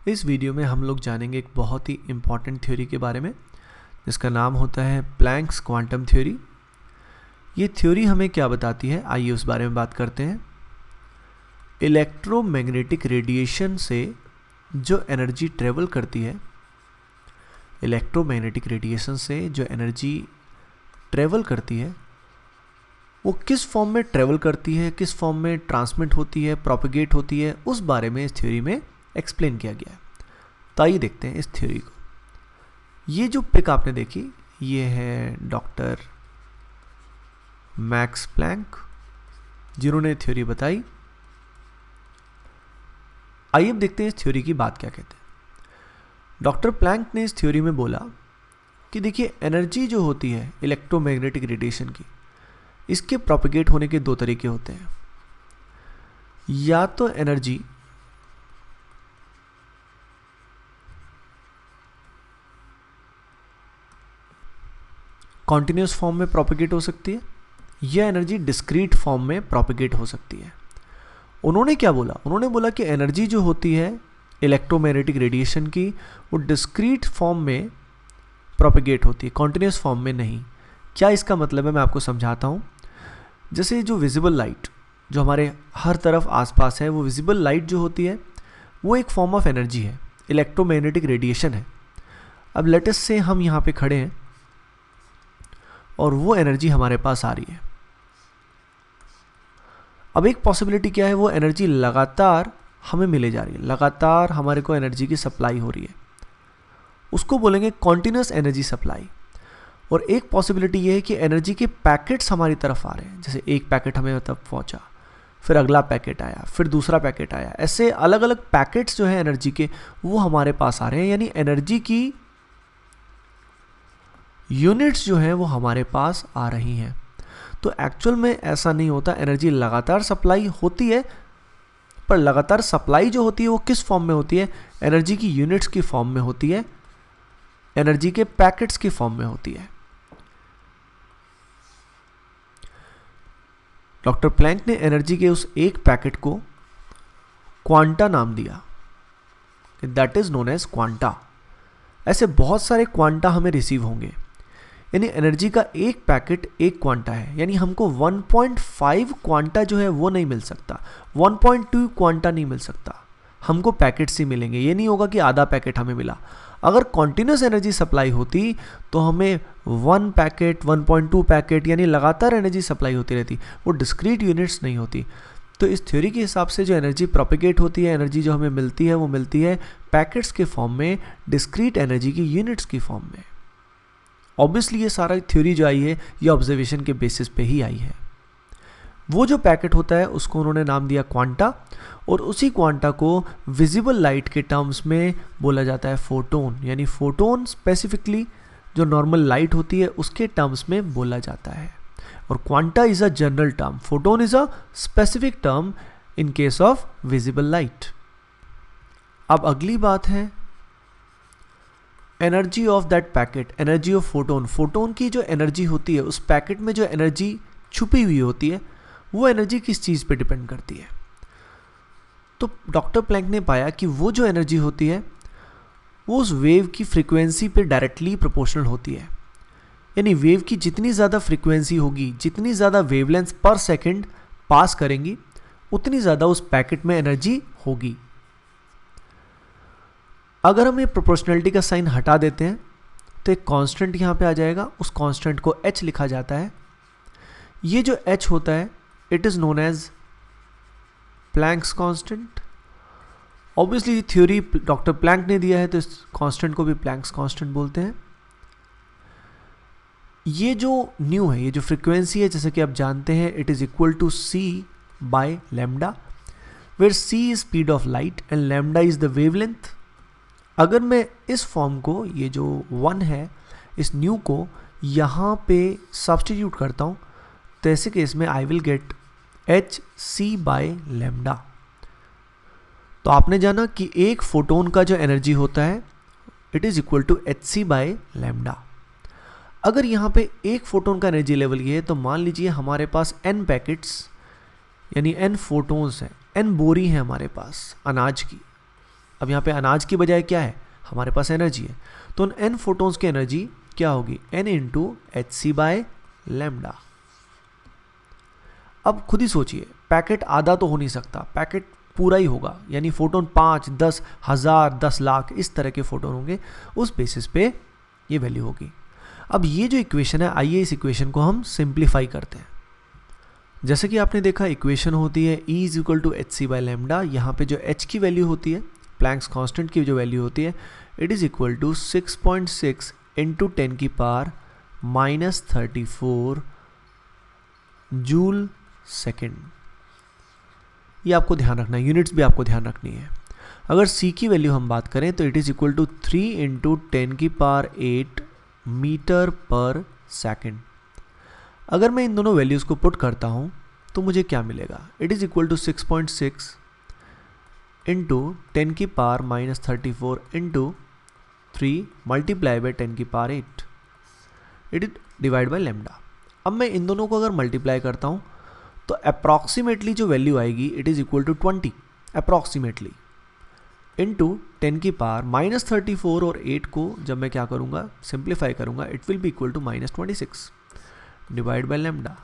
इस वीडियो में हम लोग जानेंगे एक बहुत ही इम्पॉर्टेंट थ्योरी के बारे में जिसका नाम होता है प्लैंक्स क्वांटम थ्योरी। ये थ्योरी हमें क्या बताती है, आइए उस बारे में बात करते हैं। इलेक्ट्रोमैग्नेटिक रेडिएशन से जो एनर्जी ट्रेवल करती है, इलेक्ट्रोमैग्नेटिक रेडिएशन से जो एनर्जी ट्रेवल करती है वो किस फॉर्म में ट्रेवल करती है, किस फॉर्म में ट्रांसमिट होती है, प्रोपेगेट होती है, उस बारे में इस थ्योरी में एक्सप्लेन किया गया है। तो आइए देखते हैं इस थ्योरी को। ये जो पिक आपने देखी ये है डॉक्टर मैक्स प्लैंक जिन्होंने थ्योरी बताई। आइए अब देखते हैं इस थ्योरी की बात क्या कहते हैं। डॉक्टर प्लैंक ने इस थ्योरी में बोला कि देखिए एनर्जी जो होती है इलेक्ट्रोमैग्नेटिक रेडिएशन की, इसके प्रोपेगेट होने के दो तरीके होते हैं। या तो एनर्जी कॉन्टिन्यूस फॉर्म में प्रोपेगेट हो सकती है या एनर्जी डिस्क्रीट फॉर्म में प्रोपेगेट हो सकती है। उन्होंने क्या बोला, उन्होंने बोला कि एनर्जी जो होती है इलेक्ट्रोमैग्नेटिक रेडिएशन की वो डिस्क्रीट फॉर्म में प्रोपेगेट होती है, कॉन्टिन्यूस फॉर्म में नहीं। क्या इसका मतलब है, मैं आपको समझाता हूँ। जैसे जो विजिबल लाइट जो हमारे हर तरफ आसपास है, वो विजिबल लाइट जो होती है वो एक फॉर्म ऑफ एनर्जी है, इलेक्ट्रोमैग्नेटिक रेडिएशन है। अब लेटेस्ट से हम यहाँ पे खड़े हैं और वो एनर्जी हमारे पास आ रही है। अब एक पॉसिबिलिटी क्या है, वो एनर्जी लगातार हमें मिले जा रही है, लगातार हमारे को एनर्जी की सप्लाई हो रही है, उसको बोलेंगे कॉन्टिन्यूस एनर्जी सप्लाई। और एक पॉसिबिलिटी ये है कि एनर्जी के पैकेट्स हमारी तरफ आ रहे हैं, जैसे एक पैकेट हमें तब पहुंचा, फिर अगला पैकेट आया, फिर दूसरा पैकेट आया, ऐसे अलग अलग पैकेट्स जो है एनर्जी के वो हमारे पास आ रहे हैं। यानी एनर्जी की यूनिट्स जो हैं वो हमारे पास आ रही हैं। तो एक्चुअल में ऐसा नहीं होता, एनर्जी लगातार सप्लाई होती है, पर लगातार सप्लाई जो होती है वो किस फॉर्म में होती है, एनर्जी की यूनिट्स की फॉर्म में होती है, एनर्जी के पैकेट्स की फॉर्म में होती है। डॉक्टर प्लैंक ने एनर्जी के उस एक पैकेट को क्वांटा नाम दिया, that is known as quanta. ऐसे बहुत सारे क्वांटा हमें रिसीव होंगे, यानी एनर्जी का एक पैकेट एक क्वांटा है। यानी हमको 1.5 क्वांटा जो है वो नहीं मिल सकता, 1.2 क्वांटा नहीं मिल सकता, हमको पैकेट्स ही मिलेंगे। ये नहीं होगा कि आधा पैकेट हमें मिला। अगर कॉन्टिन्यूस एनर्जी सप्लाई होती तो हमें 1 पैकेट 1.2 पैकेट यानी लगातार एनर्जी सप्लाई होती रहती, वो डिस्क्रीट यूनिट्स नहीं होती। तो इस थ्योरी के हिसाब से जो एनर्जी प्रोपेगेट होती है, एनर्जी जो हमें मिलती है वो मिलती है पैकेट्स के फॉर्म में, डिस्क्रीट एनर्जी की यूनिट्स की फॉर्म में। ऑब्वियसली ये सारा थ्योरी जो आई है ये ऑब्जर्वेशन के बेसिस पे ही आई है। वो जो पैकेट होता है उसको उन्होंने नाम दिया क्वांटा, और उसी क्वांटा को विजिबल लाइट के टर्म्स में बोला जाता है फोटोन। यानी फोटोन स्पेसिफिकली जो नॉर्मल लाइट होती है उसके टर्म्स में बोला जाता है। और quanta is a general term, photon is a specific term in case of visible light. अब अगली बात है energy of that packet, energy of photon. Photon की जो एनर्जी होती है, उस पैकेट में जो एनर्जी छुपी हुई होती है, वो एनर्जी किस चीज़ पे डिपेंड करती है। तो डॉक्टर प्लैंक ने पाया कि वो जो एनर्जी होती है वो उस वेव की फ्रीक्वेंसी पे डायरेक्टली प्रोपोर्शनल होती है। यानी वेव की जितनी ज़्यादा फ्रीक्वेंसी होगी, जितनी ज़्यादा वेवलेंथ पर सेकंड पास करेंगी, उतनी ज़्यादा उस पैकेट में एनर्जी होगी। अगर हम ये प्रोपोर्शनलिटी का साइन हटा देते हैं तो एक कांस्टेंट यहाँ पे आ जाएगा, उस कांस्टेंट को h लिखा जाता है। ये जो h होता है it is known as Planck's constant. Obviously theory doctor Planck ने दिया है तो इस कांस्टेंट को भी प्लैंक्स कांस्टेंट बोलते हैं। ये जो न्यू है, ये जो फ्रीक्वेंसी है, जैसे कि आप जानते हैं it is equal to c by lambda, where c is speed of light and lambda is the wavelength. अगर मैं इस फॉर्म को, ये जो 1 है, इस न्यू को यहाँ पे सब्स्टिट्यूट करता हूँ तो ऐसे केस में I will get h c by lambda. तो आपने जाना कि एक फोटोन का जो एनर्जी होता है it is equal to h c by lambda. अगर यहाँ पे एक फोटोन का एनर्जी लेवल ये है तो मान लीजिए हमारे पास n पैकेट्स यानी n फोटोन्स हैं, n बोरी हैं हमारे पास अनाज की। अब यहाँ पे अनाज की बजाय क्या है, हमारे पास एनर्जी है, तो उन n फोटॉन्स की एनर्जी क्या होगी, n into h c by lambda. अब खुद ही सोचिए, पैकेट आधा तो हो नहीं सकता, पैकेट पूरा ही होगा, यानी फोटोन 5, 10, 1000, 10 लाख इस तरह के फोटोन होंगे, उस बेसिस पे ये वैल्यू होगी। अब ये जो इक्वेशन है, आइए इस इक्वेशन को हम सिंप्लीफाई करते हैं। जैसे कि आपने देखा इक्वेशन होती है E is equal to h c by lambda, यहाँ पे जो h की वैल्यू होती है, प्लैंक्स कांस्टेंट की जो वैल्यू होती है, it is equal to 6.6 into 10 की पावर -34 जूल सेकेंड। ये आपको ध्यान रखना है, यूनिट्स भी आपको ध्यान रखनी है। अगर C की वैल्यू हम बात करें तो it is equal to 3 into 10 की पावर 8 मीटर पर सेकेंड। अगर मैं इन दोनों वैल्यूज़ को पुट करता हूँ तो मुझे क्या मिलेगा, it is equal to 6.6 into 10 की पावर -34 इंटू 3 मल्टीप्लाई बाई 10 की power 8, it is divide by lambda. अब मैं इन दोनों को अगर मल्टीप्लाई करता हूँ तो अप्रॉक्सीमेटली जो वैल्यू आएगी it is equal to 20 approximately into 10 की पावर -34 और 8 को जब मैं क्या करूँगा, सिंप्लीफाई करूँगा, it will be equal to -26 divide by lambda.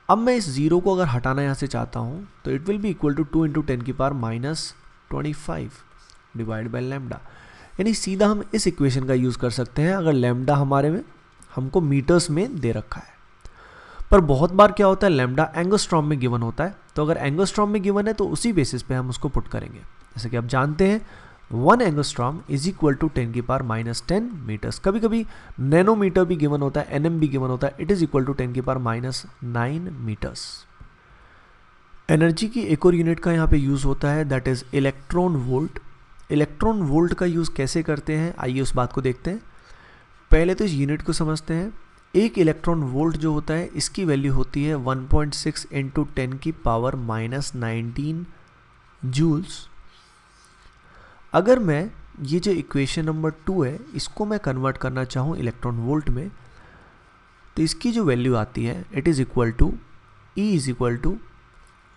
अब मैं इस जीरो को अगर हटाना यहाँ से चाहता हूँ तो it will be equal to 2 into 10 की पावर -25 डिवाइड बाई लैम्डा। यानी सीधा हम इस इक्वेशन का यूज़ कर सकते हैं अगर लैम्डा हमारे में हमको मीटर्स में दे रखा है। पर बहुत बार क्या होता है, लैम्डा एंगस्ट्रॉम में गिवन होता है, तो अगर एंगस्ट्रॉम में गिवन है तो उसी बेसिस पे हम उसको पुट करेंगे। जैसे कि आप जानते हैं 1 एंगस्ट्रॉम इज इक्वल टू 10 की पावर -10 मीटर्स। कभी कभी नैनोमीटर भी गिवन होता है, एनएम भी गिवन होता है, इट इज इक्वल टू 10 की पावर -9 मीटर्स। एनर्जी की एक और यूनिट का यहाँ पे यूज़ होता है, that is electron volt. Electron volt का यूज़ कैसे करते हैं, आइए उस बात को देखते हैं। पहले तो इस यूनिट को समझते हैं। एक इलेक्ट्रॉन वोल्ट जो होता है इसकी वैल्यू होती है 1.6 इंटू 10 की पावर -19 जूल्स। अगर मैं ये जो इक्वेशन नंबर 2 है इसको मैं कन्वर्ट करना चाहूँ इलेक्ट्रॉन वोल्ट में, तो इसकी जो वैल्यू आती है it is equal to E is equal to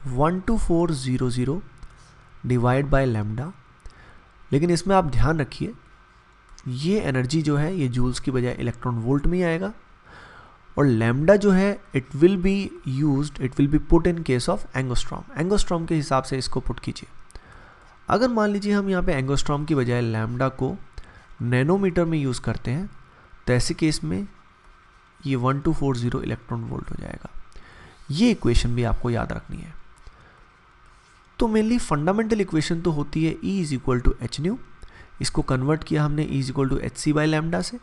12400 divide by lambda. लेकिन इसमें आप ध्यान रखिए ये एनर्जी जो है ये जूल्स की बजाय इलेक्ट्रॉन वोल्ट में ही आएगा, और लैम्डा जो है it will B put in case of angstrom. Angstrom के हिसाब से इसको पुट कीजिए। अगर मान लीजिए हम यहाँ पे एंगस्ट्रॉम की बजाय लैम्डा को नैनोमीटर में यूज़ करते हैं तो ऐसे केस में ये 1240 इलेक्ट्रॉन वोल्ट हो जाएगा। ये इक्वेशन भी आपको याद रखनी है। तो मेनली फंडामेंटल इक्वेशन तो होती है E is equal to h nu. इसको कन्वर्ट किया हमने E is equal to h c by lambda से।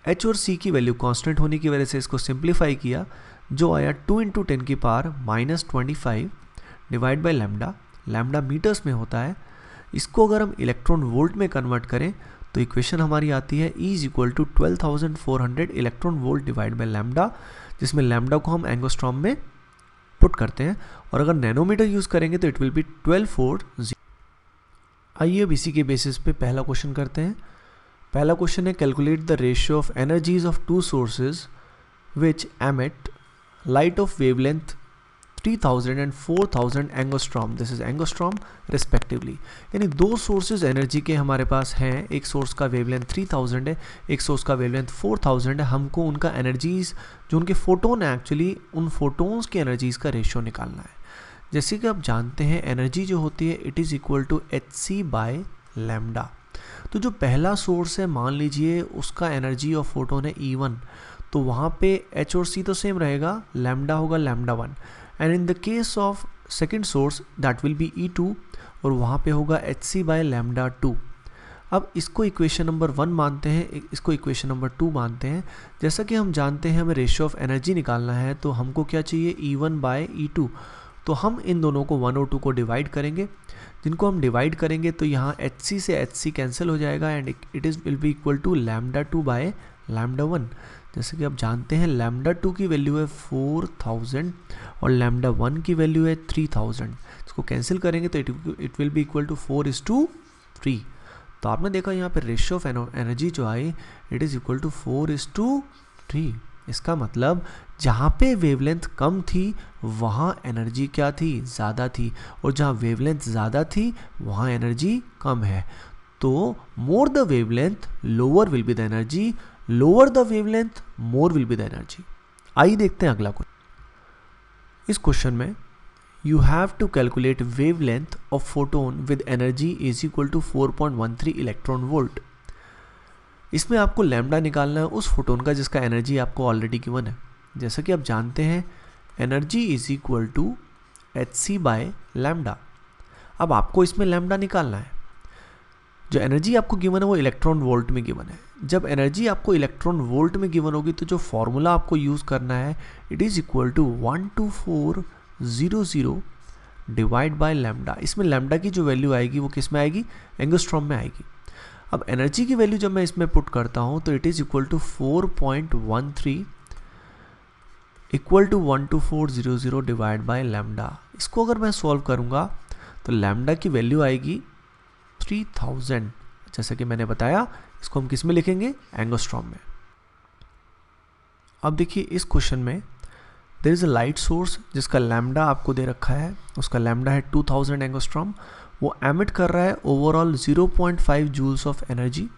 H और C की वैल्यू कांस्टेंट होने की वजह से इसको सिंप्लीफाई किया, जो आया 2 इंटू 10 की power -25 divide by lambda. Lambda meters में होता है। इसको अगर हम इलेक्ट्रॉन वोल्ट में कन्वर्ट करें तो इक्वेशन हमारी आती है E is equal to 12,400 electron volt divide by lambda, जिसमें लैम्डा को हम एंगस्ट्रॉम में पुट करते हैं, और अगर नैनोमीटर यूज़ करेंगे तो इट विल बी 1240। आइए अब इसी के बेसिस पे पहला क्वेश्चन करते हैं। पहला क्वेश्चन है, calculate the ratio of energies of two sources which emit light of wavelength 3000 and 4000 angstrom, this is angstrom respectively. यानी दो सोर्सेज एनर्जी के हमारे पास हैं, एक सोर्स का वेवलेंथ 3000 है, एक सोर्स का वेवलेंथ 4000 है। हमको उनका एनर्जीज जो उनके फोटोन है एक्चुअली उन फोटोन्स की एनर्जीज का रेशियो निकालना है। जैसे कि आप जानते हैं एनर्जी जो होती है it is equal to h c by lambda. तो जो पहला सोर्स है मान लीजिए उसका एनर्जी ऑफ फोटोन है E1, तो वहाँ पे H और C तो सेम रहेगा, लैम्डा होगा lambda 1। And in the case of second source that will be E2 और वहाँ पे होगा एच सी बाय लैम्डा 2। अब इसको इक्वेशन नंबर 1 मानते हैं, इसको इक्वेशन नंबर 2 मानते हैं। जैसा कि हम जानते हैं हमें रेशियो ऑफ एनर्जी निकालना है, तो हमको क्या चाहिए E1 बाय E2। तो हम इन दोनों को 1 और 2 को डिवाइड करेंगे। जिनको हम डिवाइड करेंगे तो यहाँ एच सी से एच सी कैंसिल हो जाएगा and it is will be equal to lambda 2 by lambda 1। जैसे कि आप जानते हैं लैम्डा 2 की वैल्यू है 4000 और लैम्डा 1 की वैल्यू है 3000। इसको कैंसिल करेंगे तो it will be equal to 4:3। तो आपने देखा यहाँ पे रेशियो ऑफ एनर्जी जो आई इट इज़ इक्वल टू 4:3। इसका मतलब जहाँ पे वेवलेंथ कम थी वहाँ एनर्जी क्या थी, ज़्यादा थी, और जहाँ वेवलेंथ ज़्यादा थी वहाँ एनर्जी कम है। तो more the wavelength lower will be the energy, lower the wavelength more will be the energy. आइए देखते हैं अगला क्वेश्चन। इस क्वेश्चन में you have to calculate wavelength of photon with energy is equal to 4.13 electron volt. इसमें आपको lambda निकालना है उस फोटोन का जिसका एनर्जी आपको ऑलरेडी गिवन है। जैसा कि आप जानते हैं energy is equal to hc by lambda. अब आपको इसमें लैम्डा निकालना है। जो एनर्जी आपको गिवन है वो इलेक्ट्रॉन वोल्ट में गिवन है। जब एनर्जी आपको इलेक्ट्रॉन वोल्ट में गिवन होगी तो जो फॉर्मूला आपको यूज़ करना है it is equal to 12400 divide by lambda. इसमें लैम्डा की जो वैल्यू आएगी वो किस में आएगी, एंगस्ट्रॉम में आएगी। अब एनर्जी की वैल्यू जब मैं इसमें पुट करता हूँ तो it is equal to 4.13 equal to 12400 divide by lambda. इसको अगर मैं सॉल्व करूँगा तो लैम्डा की वैल्यू आएगी 3000। जैसा कि मैंने बताया इसको हम किस में लिखेंगे, एंगस्ट्रॉम में। अब देखिए इस क्वेश्चन में there is a light source जिसका लैम्डा आपको दे रखा है, उसका लैम्डा है 2000 एंगस्ट्रॉम। वो एमिट कर रहा है ओवरऑल 0.5 जूल्स ऑफ एनर्जी।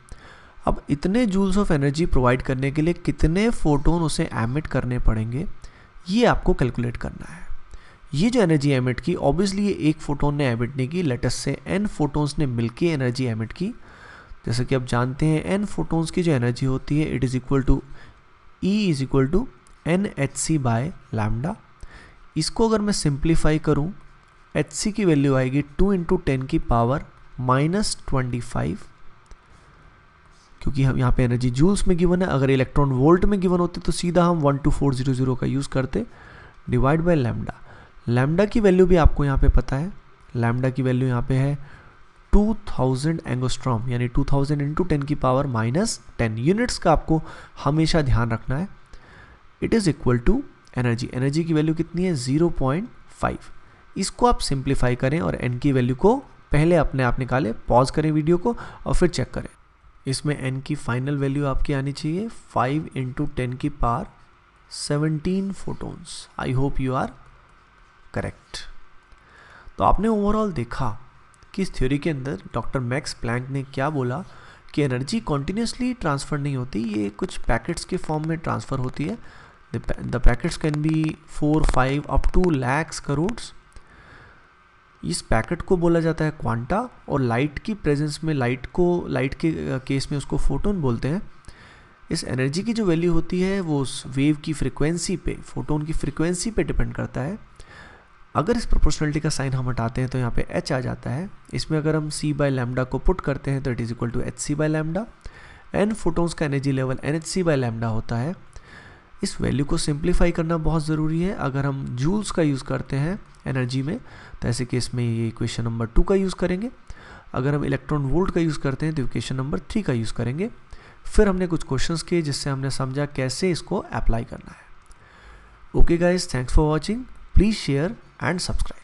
अब इतने जूल्स ऑफ एनर्जी प्रोवाइड करने के लिए कितने फोटोन उसे एमिट करने पड़ेंगे ये आपको कैलकुलेट करना है। ये जो एनर्जी एमिट की ऑब्वियसली ये एक फोटोन ने एमिट नहीं की, लेटस से n फोटोन्स ने मिलके एनर्जी एमिट की। जैसे कि आप जानते हैं n फोटोन्स की जो एनर्जी होती है it is equal to E is equal to NhC by lambda. इसको अगर मैं सिंप्लीफाई करूं hc की वैल्यू आएगी 2 × 10 की पावर -25, क्योंकि हम यहाँ पे एनर्जी जूल्स में गिवन है। अगर इलेक्ट्रॉन वोल्ट में गिवन होते तो सीधा हम 12400 का यूज़ करते, डिवाइड बाय लैम्डा। लैम्डा की वैल्यू भी आपको यहाँ पे पता है, लैम्डा की वैल्यू यहाँ पे है 2000 एंगस्ट्रॉम, यानी 2000 × 10 की पावर -10। यूनिट्स का आपको हमेशा ध्यान रखना है। It is equal to energy, energy की वैल्यू कितनी है 0.5। इसको आप सिंप्लीफाई करें और n की वैल्यू को पहले अपने आप निकालें, पॉज करें वीडियो को और फिर चेक करें। इसमें n की फाइनल वैल्यू आपकी आनी चाहिए 5 × 10 की power 17 photons. I hope you are correct. तो आपने ओवरऑल देखा कि इस थ्योरी के अंदर डॉक्टर मैक्स प्लैंक ने क्या बोला कि एनर्जी कॉन्टिन्यूसली ट्रांसफ़र नहीं होती, ये कुछ पैकेट्स के फॉर्म में ट्रांसफ़र होती है। The packets can be 4, 5 up to lakhs crores. इस पैकेट को बोला जाता है क्वांटा, और लाइट की प्रेजेंस में लाइट के केस में उसको फोटोन बोलते हैं। इस एनर्जी की जो वैल्यू होती है वो उस वेव की फ्रिक्वेंसी पे, फोटोन की फ्रिक्वेंसी पे डिपेंड करता है। अगर इस प्रोपोर्शनलिटी का साइन हम हटाते हैं तो यहाँ पे h आ जाता है। इसमें अगर हम c बाय लैम्डा को पुट करते हैं तो it is equal to hc by lambda. n photons का energy level nhc by lambda होता है। इस वैल्यू को सिंप्लीफाई करना बहुत ज़रूरी है। अगर हम जूल्स का यूज़ करते हैं एनर्जी में तो ऐसे केस में ये इक्वेशन नंबर 2 का यूज़ करेंगे। अगर हम इलेक्ट्रॉन वोल्ट का यूज़ करते हैं तो इक्वेशन नंबर 3 का यूज़ करेंगे। फिर हमने कुछ क्वेश्चंस किए जिससे हमने समझा कैसे इसको अप्लाई करना है। Okay guys, thanks for watching. Please share and subscribe.